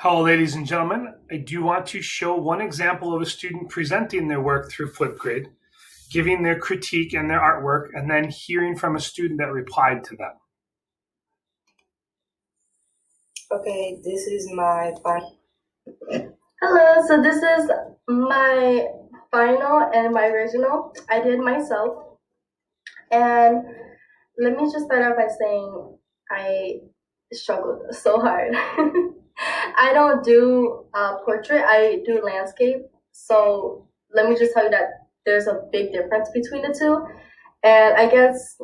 Hello, ladies and gentlemen. I do want to show one example of a student presenting their work through Flipgrid, giving their critique and their artwork, and then hearing from a student that replied to them. Okay, this is my final. Hello, so this is my final and my original. I did myself. And let me just start out by saying I struggled so hard. I don't do portrait, I do landscape. So let me just tell you that there's a big difference between the two. And I guess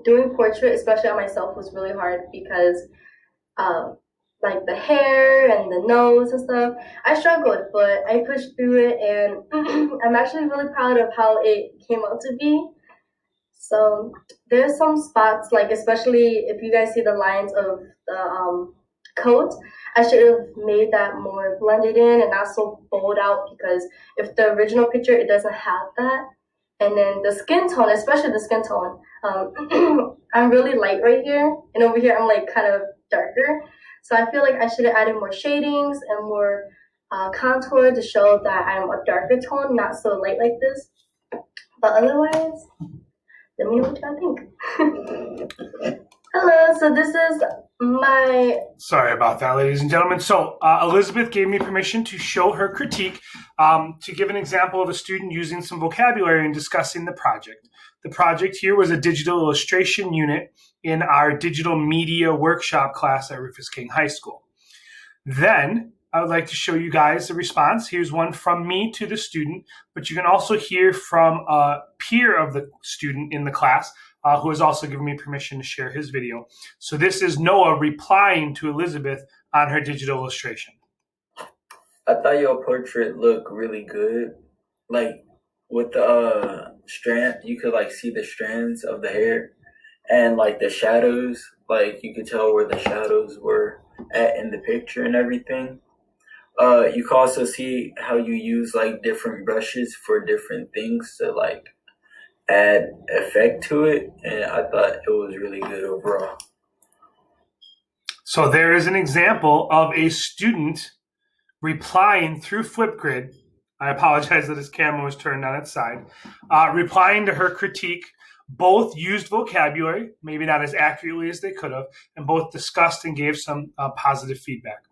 doing portrait, especially on myself, was really hard because like the hair and the nose and stuff. I struggled, but I pushed through it, and I'm actually really proud of how it came out to be. So there's some spots, like especially if you guys see the lines of the coat, I should have made that more blended in and not so bold out because if the original picture, it doesn't have that. And then the skin tone, especially the skin tone, I'm really light right here, and over here I'm like kind of darker. So I feel like I should have added more shadings and more contour to show that I'm a darker tone, not so light like this. But otherwise, let me know what y'all think. Hello, so this is my... Sorry about that, ladies and gentlemen. So Elizabeth gave me permission to show her critique, to give an example of a student using some vocabulary and discussing the project. The project here was a digital illustration unit in our digital media workshop class at Rufus King High School. Then I would like to show you guys the response. Here's one from me to the student, but you can also hear from a peer of the student in the class who has also given me permission to share his video. So this is Noah replying to Elizabeth on her digital illustration. I thought your portrait looked really good. Like with the strand, you could like see the strands of the hair and like the shadows. Like you could tell where the shadows were at in the picture and everything. You can also see how you use like different brushes for different things to like add effect to it, and I thought it was really good overall. So there is an example of a student replying through Flipgrid. I apologize that his camera was turned on its side. Replying to her critique. Both used vocabulary, maybe not as accurately as they could have, and both discussed and gave some positive feedback.